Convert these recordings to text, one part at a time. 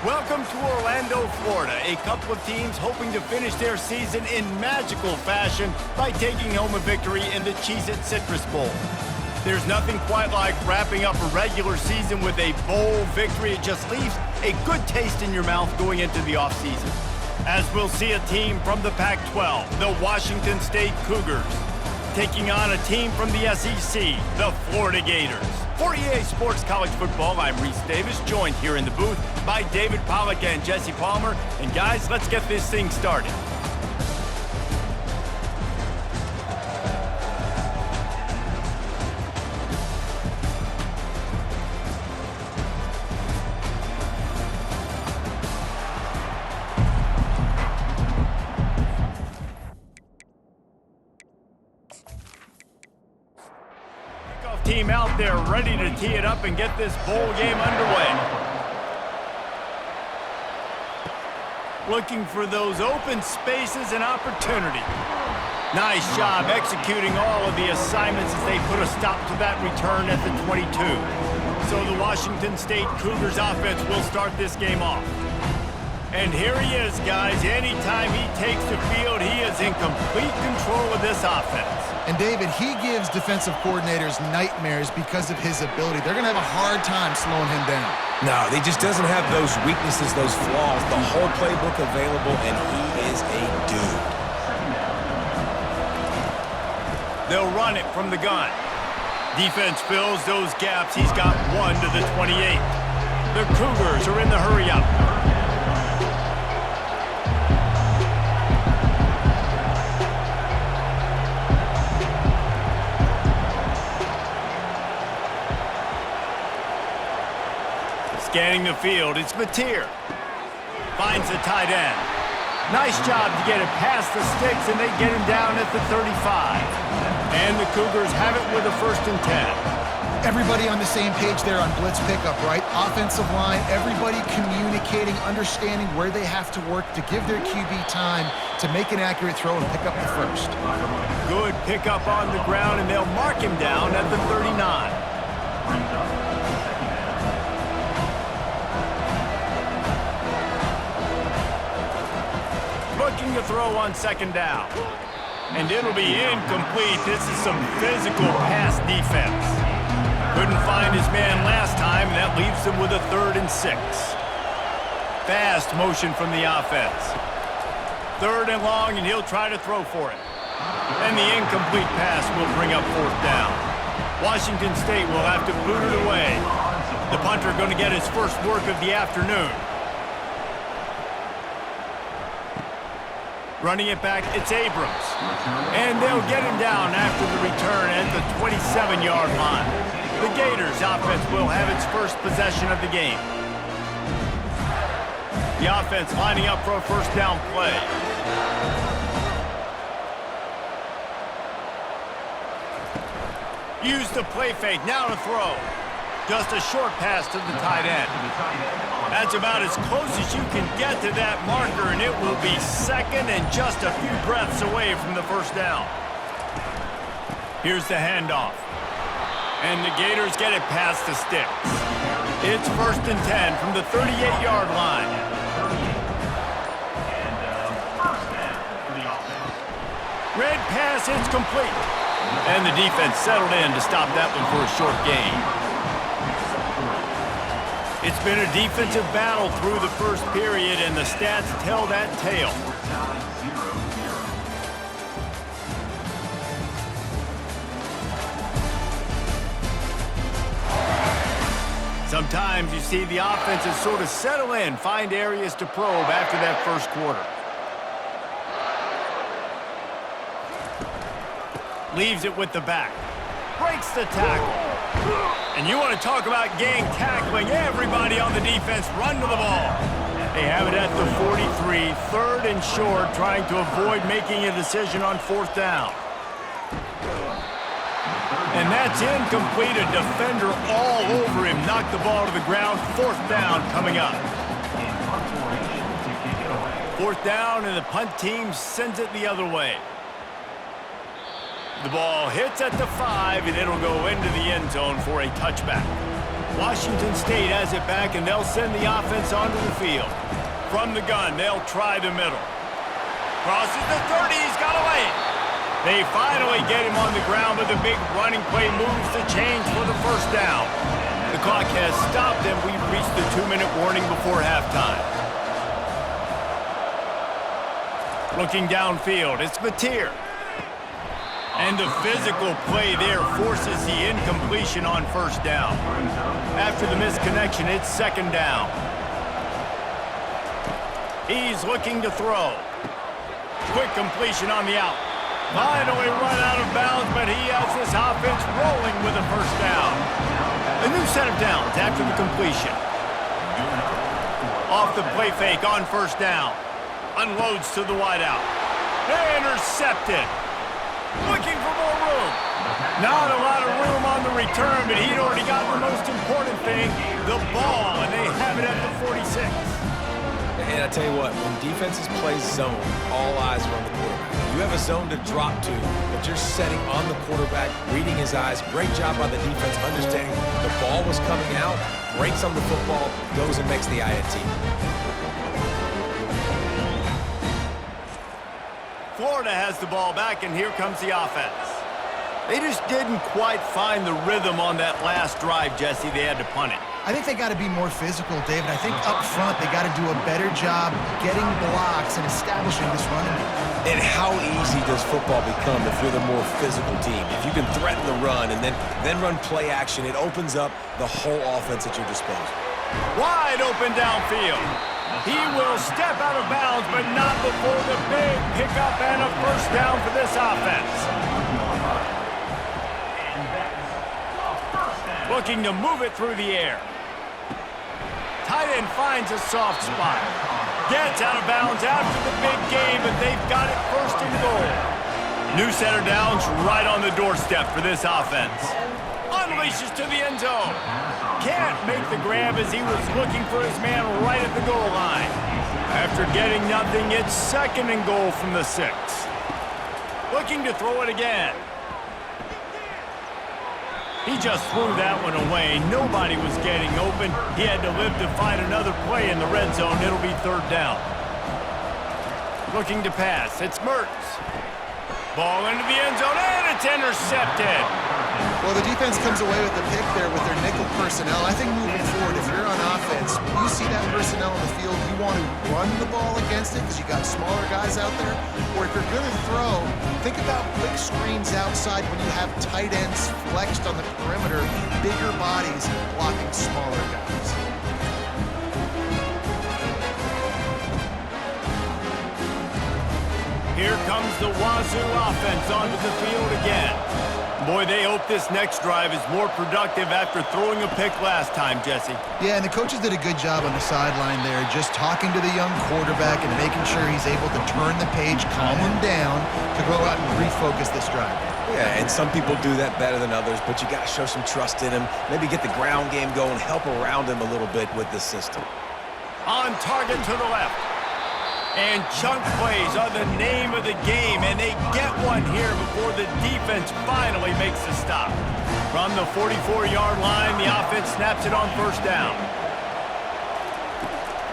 Welcome to Orlando, Florida, a couple of teams hoping to finish their season in magical fashion by taking home a victory in the Cheez-It Citrus Bowl. There's nothing quite like wrapping up a regular season with a bowl victory. It just leaves a good taste in your mouth going into the offseason. As we'll see a team from the Pac-12, the Washington State Cougars, taking on a team from the SEC, the Florida Gators. For EA Sports College Football, I'm Reese Davis, joined here in the booth by David Pollack and Jesse Palmer. And guys, let's get this thing started. Team out there ready to tee it up and get this bowl game underway. Looking for those open spaces and opportunity. Nice job executing all of the assignments as they put a stop to that return at the 22. So the Washington State Cougars offense will start this game off. And here he is, guys. Anytime he takes the field, he is in complete control of this offense. And David, he gives defensive coordinators nightmares because of his ability. They're going to have a hard time slowing him down. No, he just doesn't have those weaknesses, those flaws, the whole playbook available, and he is a dude. They'll run it from the gun. Defense fills those gaps. He's got one to the 28. The Cougars are in the hurry-up. Scanning the field, it's Mateer. Finds the tight end. Nice job to get it past the sticks, and they get him down at the 35. And the Cougars have it with a 1st and 10. Everybody on the same page there on blitz pickup, right? Offensive line, everybody communicating, understanding where they have to work to give their QB time to make an accurate throw and pick up the 1st. Good pickup on the ground, and they'll mark him down at the 39. Looking to throw on 2nd down. And it'll be incomplete. This is some physical pass defense. Couldn't find his man last time, and that leaves him with a 3rd and 6. Fast motion from the offense. 3rd and long, and he'll try to throw for it. And the incomplete pass will bring up 4th down. Washington State will have to boot it away. The punter going to get his first work of the afternoon. Running it back, it's Abrams. And they'll get him down after the return at the 27-yard line. The Gators offense will have its first possession of the game. The offense lining up for a 1st down play. Use the play fake, now to throw. Just a short pass to the tight end. That's about as close as you can get to that marker, and it will be 2nd and just a few breaths away from the 1st down. Here's the handoff. And the Gators get it past the sticks. It's 1st and 10 from the 38-yard line. Red pass, it's complete. And the defense settled in to stop that one for a short gain. It's been a defensive battle through the 1st period, and the stats tell that tale. Sometimes you see the offenses sort of settle in, find areas to probe after that 1st quarter. Leaves it with the back. Breaks the tackle. And you want to talk about gang tackling. Everybody on the defense run to the ball. They have it at the 43, 3rd and short, trying to avoid making a decision on 4th down. And that's incomplete. A defender all over him. Knocked the ball to the ground. 4th down coming up. 4th down, and the punt team sends it the other way. The ball hits at the 5, and it'll go into the end zone for a touchback. Washington State has it back, and they'll send the offense onto the field. From the gun, they'll try the middle. Crosses the 30, he's got away. They finally get him on the ground, but the big running play moves the chains for the first down. The clock has stopped, and we've reached the 2-minute warning before halftime. Looking downfield, it's Mateer. And the physical play there forces the incompletion on first down. After the misconnection, it's second down. He's looking to throw. Quick completion on the out. Finally run out of bounds, but he has this offense rolling with a first down. A new set of downs after the completion. Off the play fake on first down. Unloads to the wideout. Intercepted. Looking for more room. Not a lot of room on the return, but he'd already got the most important thing, the ball, and they have it at the 46. And I tell you what, when defenses play zone, all eyes are on the quarterback. You have a zone to drop to, but you're setting on the quarterback, reading his eyes. Great job by the defense, understanding the ball was coming out, breaks on the football, goes and makes the INT. Florida has the ball back, and here comes the offense. They just didn't quite find the rhythm on that last drive, Jesse. They had to punt it. I think they got to be more physical, David. I think up front they got to do a better job getting blocks and establishing this running game. And how easy does football become if you're the more physical team? If you can threaten the run and then run play action, it opens up the whole offense at your disposal. Wide open downfield. He will step out of bounds, but not before the big pickup and a first down for this offense. Looking to move it through the air. Tight end finds a soft spot. Gets out of bounds after the big game, but they've got it first and goal. New set of downs right on the doorstep for this offense. Unleashes to the end zone. Can't make the grab as he was looking for his man right at the goal line. After getting nothing, it's second and goal from the 6. Looking to throw it again. He just threw that one away. Nobody was getting open. He had to live to find another play in the red zone. It'll be third down. Looking to pass. It's Mertz. Ball into the end zone, and it's intercepted. Well, the defense comes away with the pick there with their nickel personnel. I think moving forward, if you're on offense, you see that personnel in the field, you want to run the ball against it because you got smaller guys out there. Or if you're going to throw, think about quick screens outside when you have tight ends flexed on the perimeter, bigger bodies blocking smaller guys. Here comes the Wazoo offense onto the field again. Boy, they hope this next drive is more productive after throwing a pick last time, Jesse. Yeah, and the coaches did a good job on the sideline there, just talking to the young quarterback and making sure he's able to turn the page, calm him down, to go out and refocus this drive. Yeah, and some people do that better than others, but you got to show some trust in him, maybe get the ground game going, help around him a little bit with this system. On target to the left. And chunk plays are the name of the game, and they get one here before the defense finally makes the stop. From the 44-yard line, the offense snaps it on first down.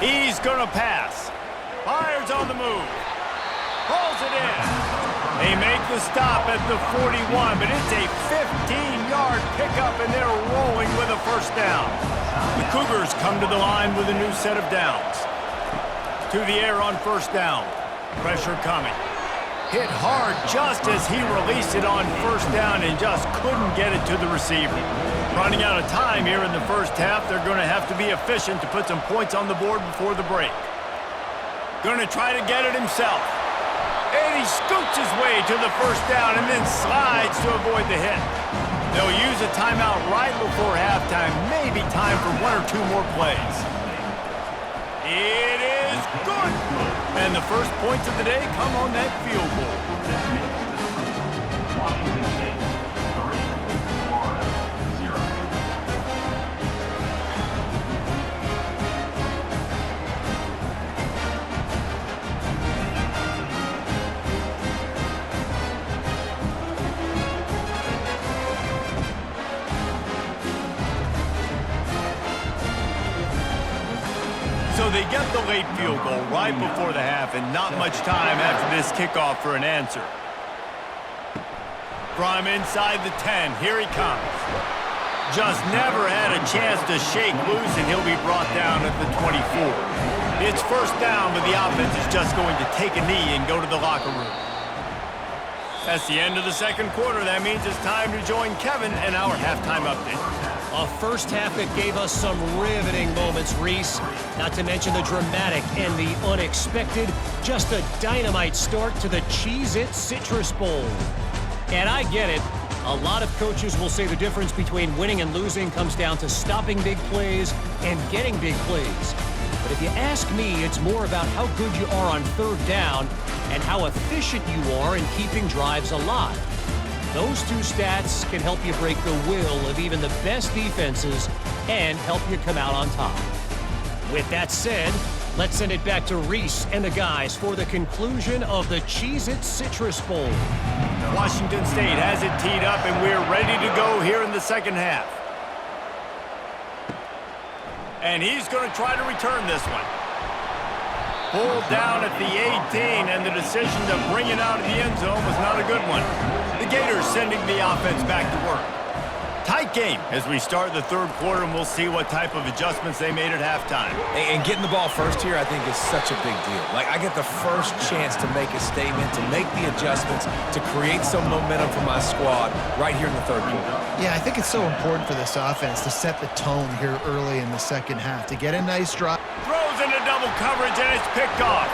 He's going to pass. Fires on the move. Pulls it in. They make the stop at the 41, but it's a 15-yard pickup, and they're rolling with a first down. The Cougars come to the line with a new set of downs. To the air on first down. Pressure coming. Hit hard just as he released it on first down and just couldn't get it to the receiver. Running out of time here in the first half, they're going to have to be efficient to put some points on the board before the break. Going to try to get it himself. And he scoots his way to the first down and then slides to avoid the hit. They'll use a timeout right before halftime. Maybe time for one or two more plays. It is good. And the first points of the day come on that field goal. So they get the late field goal right before the half and not much time after this kickoff for an answer. From inside the 10, here he comes. Just never had a chance to shake loose, and he'll be brought down at the 24. It's first down, but the offense is just going to take a knee and go to the locker room. That's the end of the second quarter. That means it's time to join Kevin and our halftime update. A first half that gave us some riveting moments, Reese. Not to mention the dramatic and the unexpected. Just a dynamite start to the Cheez-It Citrus Bowl. And I get it. A lot of coaches will say the difference between winning and losing comes down to stopping big plays and getting big plays. But if you ask me, it's more about how good you are on third down and how efficient you are in keeping drives alive. Those two stats can help you break the will of even the best defenses and help you come out on top. With that said, let's send it back to Reese and the guys for the conclusion of the Cheez-It Citrus Bowl. Washington State has it teed up, and we're ready to go here in the second half. And he's going to try to return this one. Pulled down at the 18, and the decision to bring it out of the end zone was not a good one. The Gators sending the offense back to work. Tight game as we start the third quarter, and we'll see what type of adjustments they made at halftime. And getting the ball first here, I think, is such a big deal. Like, I get the first chance to make a statement, to make the adjustments, to create some momentum for my squad right here in the third quarter. Yeah, I think it's so important for this offense to set the tone here early in the second half, to get a nice drive. Throws into double coverage, and it's picked off.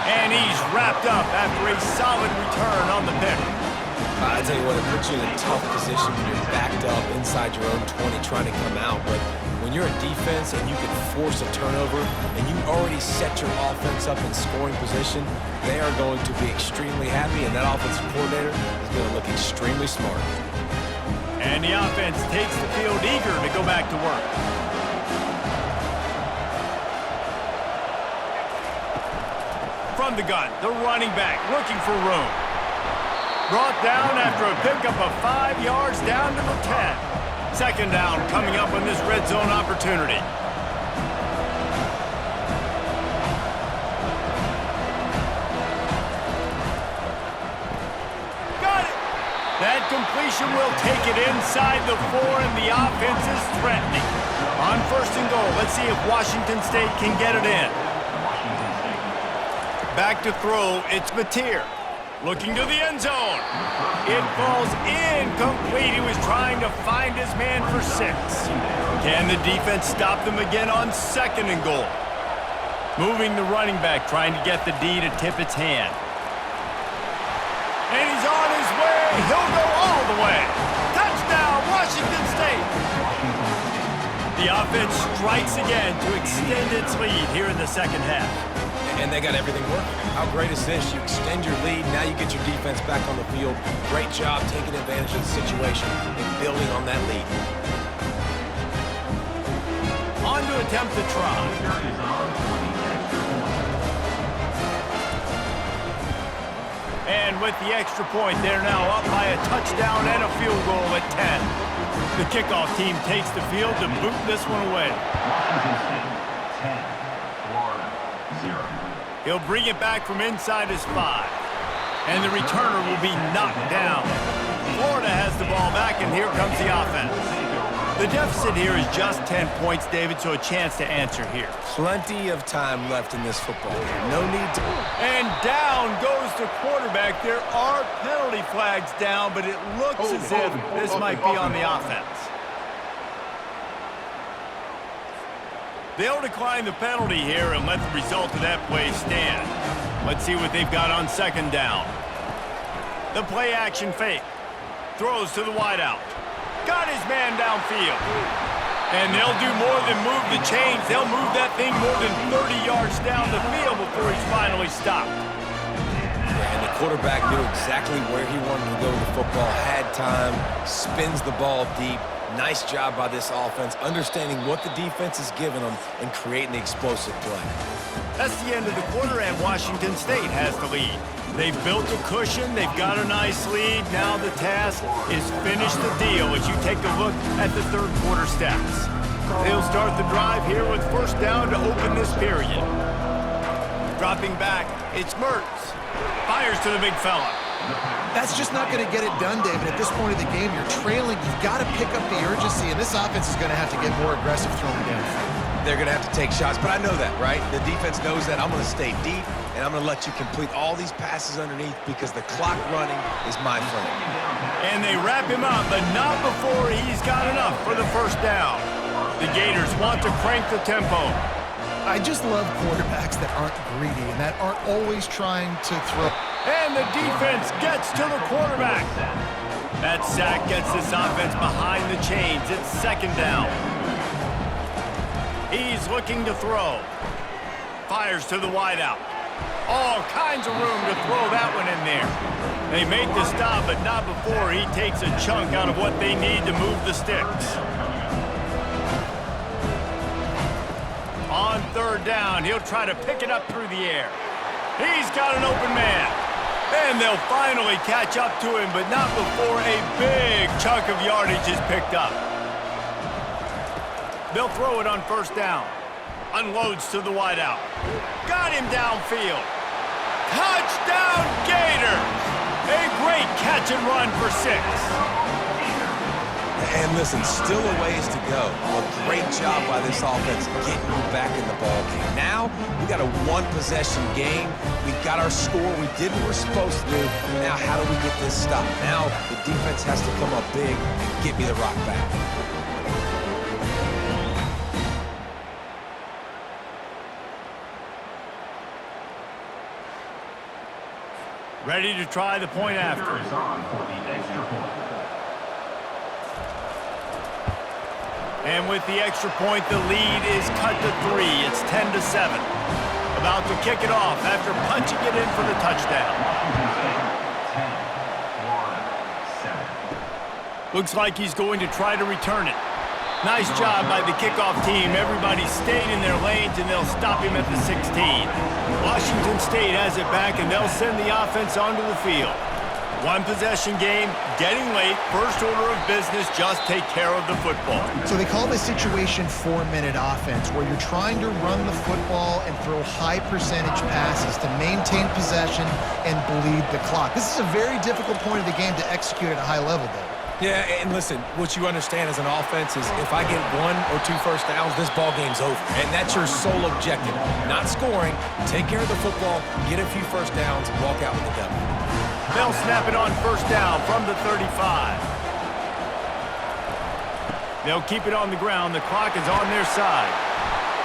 And he's wrapped up after a solid return on the pick. I tell you what, it puts you in a tough position when you're backed up inside your own 20 trying to come out. But when you're a defense and you can force a turnover and you already set your offense up in scoring position, they are going to be extremely happy, and that offensive coordinator is going to look extremely smart. And the offense takes the field eager to go back to work. From the gun, the running back looking for room. Brought down after a pickup of 5 yards down to the 10. Second down coming up on this red zone opportunity. Got it! That completion will take it inside the 4, and the offense is threatening. On first and goal, let's see if Washington State can get it in. Back to throw, it's Mateer. Looking to the end zone. It falls incomplete. He was trying to find his man for 6. Can the defense stop them again on second and goal? Moving the running back, trying to get the D to tip its hand. And he's on his way. He'll go all the way. Touchdown, Washington State. The offense strikes again to extend its lead here in the second half. And they got everything working. How great is this? You extend your lead, now you get your defense back on the field. Great job taking advantage of the situation and building on that lead. On to attempt the try. And with the extra point, they're now up by a touchdown and a field goal at 10. The kickoff team takes the field to boot this one away. 10, Florida, 0. He'll bring it back from inside his 5. And the returner will be knocked down. Florida has the ball back, and here comes the offense. The deficit here is just 10 points, David, so a chance to answer here. Plenty of time left in this football game. No need to... And down goes the quarterback. There are penalty flags down, but it looks as if this might be on the offense. They'll decline the penalty here and let the result of that play stand. Let's see what they've got on second down. The play action fake. Throws to the wideout. Got his man downfield. And they'll do more than move the chains. They'll move that thing more than 30 yards down the field before he's finally stopped. And the quarterback knew exactly where he wanted to go with the football, had time, spins the ball deep. Nice job by this offense, understanding what the defense is giving them and creating the explosive play. That's the end of the quarter, and Washington State has the lead. They've built a cushion. They've got a nice lead. Now the task is finish the deal as you take a look at the third quarter stats. They'll start the drive here with first down to open this period. Dropping back, it's Mertz. Fires to the big fella. That's just not going to get it done, David. At this point of the game, you're trailing. You've got to pick up the urgency, and this offense is going to have to get more aggressive throwing downfield. They're going to have to take shots, but I know that, right? The defense knows that. I'm going to stay deep, and I'm going to let you complete all these passes underneath because the clock running is my friend. And they wrap him up, but not before he's got enough for the first down. The Gators want to crank the tempo. I just love quarterbacks that aren't greedy and that aren't always trying to throw. And the defense gets to the quarterback. That sack gets this offense behind the chains. It's second down. He's looking to throw. Fires to the wideout. All kinds of room to throw that one in there. They make the stop, but not before he takes a chunk out of what they need to move the sticks. On third down, he'll try to pick it up through the air. He's got an open man. And they'll finally catch up to him, but not before a big chunk of yardage is picked up. They'll throw it on first down. Unloads to the wideout. Got him downfield. Touchdown, Gators! A great catch and run for 6. And listen, still a ways to go. A great job by this offense getting you back in the ball game. Now, we got a one-possession game. We got our score. We did what we're supposed to do. Now, how do we get this stop? Now, the defense has to come up big and get me the rock back. Ready to try the point after. Is on for the extra point. And with the extra point, the lead is cut to 3. It's 10-7. About to kick it off after punching it in for the touchdown. 10, 7. Looks like he's going to try to return it. Nice job by the kickoff team. Everybody stayed in their lanes, and they'll stop him at the 16. Washington State has it back, and they'll send the offense onto the field. One-possession game, getting late. First order of business, just take care of the football. So they call this situation 4-minute offense, where you're trying to run the football and throw high-percentage passes to maintain possession and bleed the clock. This is a very difficult point of the game to execute at a high level, Dave. Yeah, and listen, what you understand as an offense is if I get 1 or 2 first downs, this ball game's over. And that's your sole objective. Not scoring, take care of the football, get a few first downs, and walk out with the W. They'll snap it on first down from the 35. They'll keep it on the ground. The clock is on their side.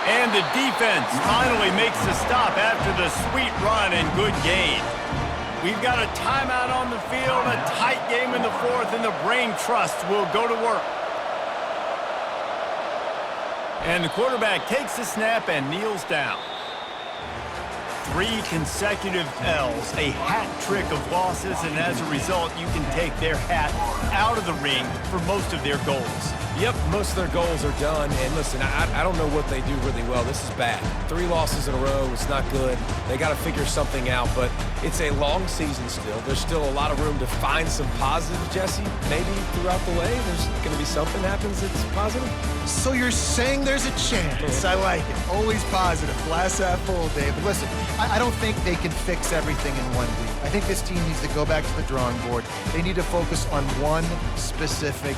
And the defense finally makes the stop after the sweet run and good gain. We've got a timeout on the field, a tight game in the fourth, and the Brain Trust will go to work. And the quarterback takes the snap and kneels down. 3 consecutive L's, a hat trick of losses, and as a result, you can take their hat out of the ring for most of their goals. Yep, most of their goals are done. And listen, I don't know what they do really well. This is bad. 3 losses in a row. It's not good. They got to figure something out, but it's a long season still. There's still a lot of room to find some positives, Jesse. Maybe throughout the way, there's going to be something happens that's positive. So you're saying there's a chance. I like it. Always positive. Glass half full, Dave. But listen, I don't think they can fix everything in 1 week. I think this team needs to go back to the drawing board. They need to focus on one specific